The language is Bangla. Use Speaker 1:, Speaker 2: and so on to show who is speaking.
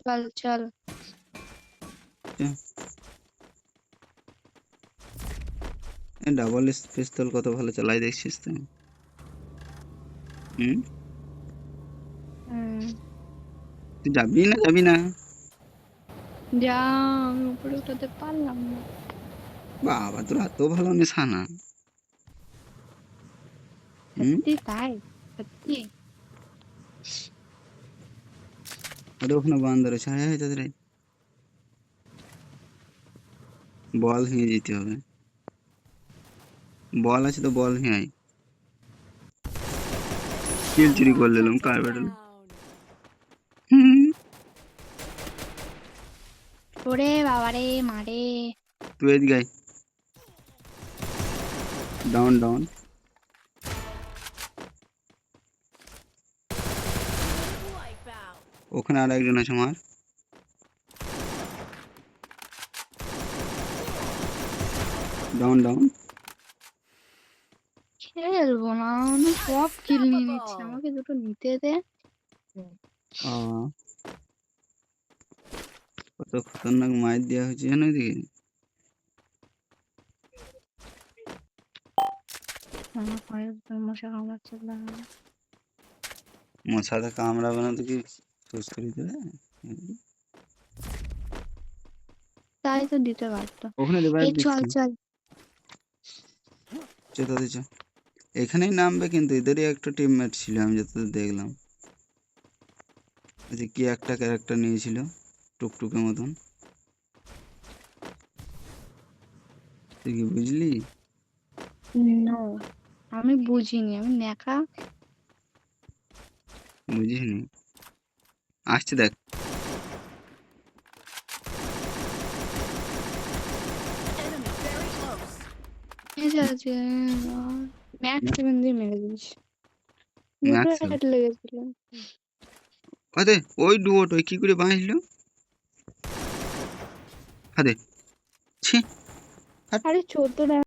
Speaker 1: चल चल
Speaker 2: ডাবল পিস্তল কত ভালো চালাই দেখছিস তো। তুই যাবি না?
Speaker 1: যা আমি উপরে উঠাতে পারলাম না।
Speaker 2: বাবা তোর এত ভালো নেশা না।
Speaker 1: সত্যি তাই? সত্যি?
Speaker 2: আরে ওখানে বান্দর আছে, হ্যাঁ হ্যাঁ তাদের বল নিয়ে যেতে হবে। বল আছে তো বল নিয়ে আয়। কিল চুরি করে নিলাম কার ব্যাটল।
Speaker 1: ওরে বাবারে মারে।
Speaker 2: তুই এদিকে আয়। Down down. ওখানে আর একজন আছে আমার। Down down.
Speaker 1: খেলবো না, আমি সব কিল নিয়ে নিচ্ছি, আমাকে দুটো নিতে দে।
Speaker 2: কত খতরনাক মাইর দেওয়া হয়েছে জানো এদিকে।
Speaker 1: আমার পায়ে মশা কামড়াচ্ছে।
Speaker 2: মশাতে কামড়াবে না তো কি সুস্থ দিতে হবে?
Speaker 1: তাই তো দিতে পারতো।
Speaker 2: ওখানে রিভাইভ
Speaker 1: এই চল
Speaker 2: দিচ্ছি।
Speaker 1: চল
Speaker 2: তাদের চ। এখানেই নামবে কিন্তু এদেরই একটা টিমমেট ছিল আমি যতদূর দেখলাম। আচ্ছা কি একটা ক্যারেক্টার নিয়েছিল টুকটুকের মতন, তুই কি বুঝলি?
Speaker 1: নো, আমি বুঝিনি, আমি ন্যাকা।
Speaker 2: বুঝিসনি? আসছে দেখ।
Speaker 1: আছে ম্যাক্স 7 দিয়ে মেরে দিস। দুটো
Speaker 2: ম্যাক্স
Speaker 1: হেড লেগেছিল।
Speaker 2: আরে ওই ডুয়োট ওই কি করে বাঁচলো? আরে ছি।
Speaker 1: আরে 14